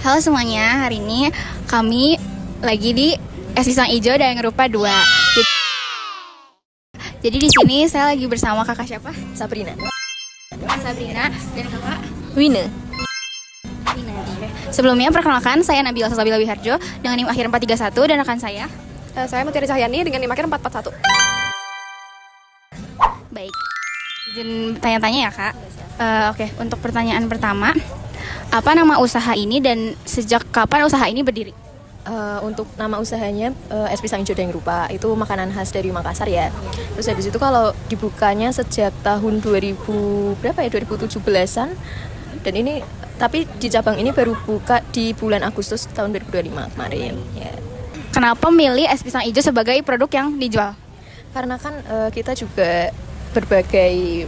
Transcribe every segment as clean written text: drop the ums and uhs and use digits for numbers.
Halo semuanya, hari ini kami lagi di Es Pisang Ijo dan Rupa 2. Jadi di sini saya lagi bersama kakak siapa? Sabrina. Sabrina dan kakak Wina. Wina. Sebelumnya perkenalkan, saya Nabila Salsabila Wiharjo dengan NIM akhir 431 dan rekan Saya Mutiara Cahyani dengan NIM akhir 441. Baik, izin tanya-tanya ya kak. Oke, untuk pertanyaan pertama, apa nama usaha ini dan sejak kapan usaha ini berdiri? Untuk nama usahanya Es Pisang Ijo Dayang Rupa, itu makanan khas dari Makassar ya. Terus habis itu kalau dibukanya sejak tahun 2017-an, dan ini tapi di cabang ini baru buka di bulan Agustus tahun 2025 kemarin ya. Kenapa milih Es Pisang Ijo sebagai produk yang dijual? Karena kan kita juga berbagai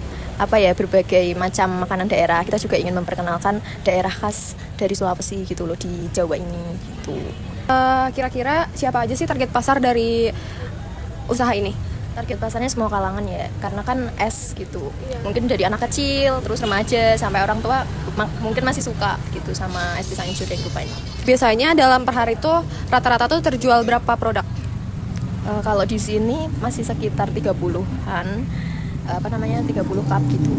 macam makanan daerah. Kita juga ingin memperkenalkan daerah khas dari Sulawesi gitu loh, di Jawa ini gitu. Kira-kira siapa aja sih target pasar dari usaha ini? Target pasarnya semua kalangan ya, karena kan es gitu. Mungkin dari anak kecil, terus remaja, sampai orang tua mungkin masih suka gitu sama Es Pisang Ijo Dayang Rupa ini. Biasanya dalam per hari itu rata-rata tuh terjual berapa produk? Kalau di sini masih sekitar 30-an, 30 cup gitu.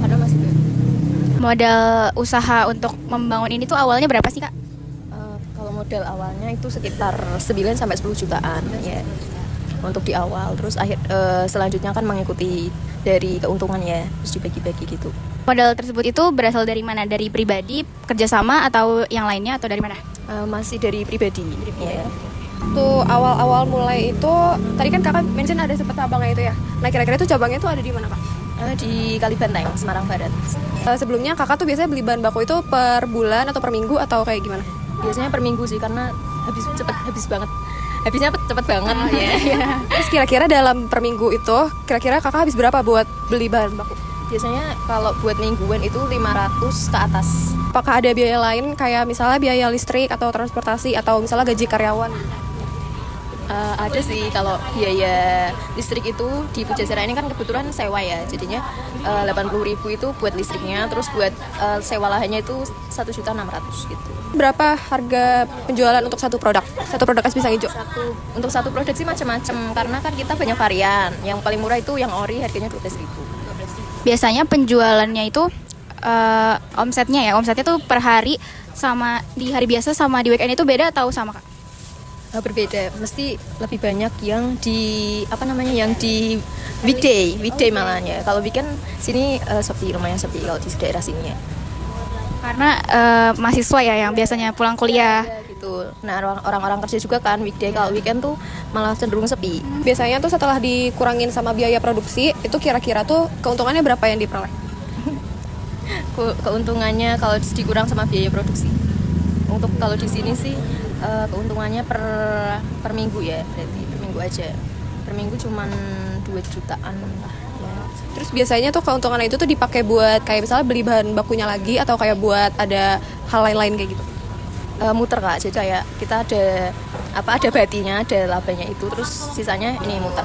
Karena masih Modal usaha untuk membangun ini tuh awalnya berapa sih kak? kalau modal awalnya itu sekitar 9 sampai 10 jutaan ya. Untuk di awal, terus selanjutnya kan mengikuti dari keuntungannya, terus dibagi-bagi gitu. Modal tersebut itu berasal dari mana? Dari pribadi, kerjasama, atau yang lainnya, atau dari mana? Masih dari pribadi. Ya. Tuh awal-awal mulai itu tadi kan kakak mention ada sempat cabangnya itu ya. Nah kira-kira itu cabangnya itu ada di mana kak? Di Kalibanteng, Semarang Barat. Sebelumnya kakak tuh biasanya beli bahan baku itu per bulan atau per minggu atau kayak gimana? Biasanya per minggu sih, karena habis banget. Habisnya cepet banget ya. Terus kira-kira dalam per minggu itu kira-kira kakak habis berapa buat beli bahan baku? Biasanya kalau buat mingguan itu 500 ke atas. Apakah ada biaya lain kayak misalnya biaya listrik atau transportasi atau misalnya gaji karyawan? Ada sih, kalau biaya listrik itu di Pujasera ini kan kebetulan sewa ya, jadinya 80.000 itu buat listriknya, terus buat sewa lahannya itu 1.600.000 gitu. Berapa harga penjualan untuk satu produk es pisang hijau? Untuk satu produk sih macam-macam, karena kan kita banyak varian. Yang paling murah itu yang ori, harganya 12.000. Biasanya penjualannya itu omsetnya tuh per hari sama di hari biasa sama di weekend itu beda atau sama kak? Berbeda, mesti lebih banyak yang di yang di weekday malahnya. Kalau weekend sini lumayan sepi kalau di daerah sini ya. Karena mahasiswa ya yang biasanya pulang kuliah gitu. Nah, orang-orang kerja juga kan weekday, kalau weekend tuh malah cenderung sepi. Biasanya tuh setelah dikurangin sama biaya produksi, itu kira-kira tuh keuntungannya berapa yang diperoleh? Keuntungannya kalau dikurang sama biaya produksi. Untuk kalau di sini sih keuntungannya per minggu ya, berarti per minggu aja. Per minggu cuman 2 jutaan lah ya. Terus biasanya tuh keuntungan itu tuh dipakai buat kayak misalnya beli bahan bakunya lagi atau kayak buat ada hal lain-lain kayak gitu? Muter kak, jadi kayak kita ada batinya, ada labanya itu, terus sisanya ini muter.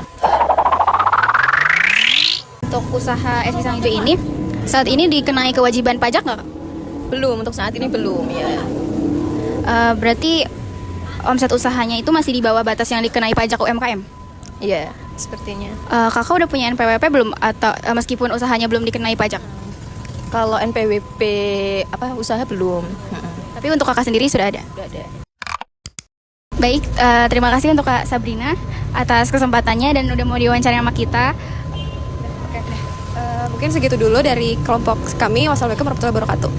untuk usaha es pisang hijau ini saat ini dikenai kewajiban pajak nggak kak? Belum, untuk saat ini belum ya. Berarti omset usahanya itu masih di bawah batas yang dikenai pajak UMKM? Iya, sepertinya. Kakak udah punya NPWP belum atau meskipun usahanya belum dikenai pajak? Kalau NPWP usaha belum. Tapi untuk kakak sendiri sudah ada? Sudah ada. Baik, terima kasih untuk Kak Sabrina atas kesempatannya dan udah mau diwawancara sama kita. Oke, mungkin segitu dulu dari kelompok kami. Wassalamualaikum warahmatullahi wabarakatuh.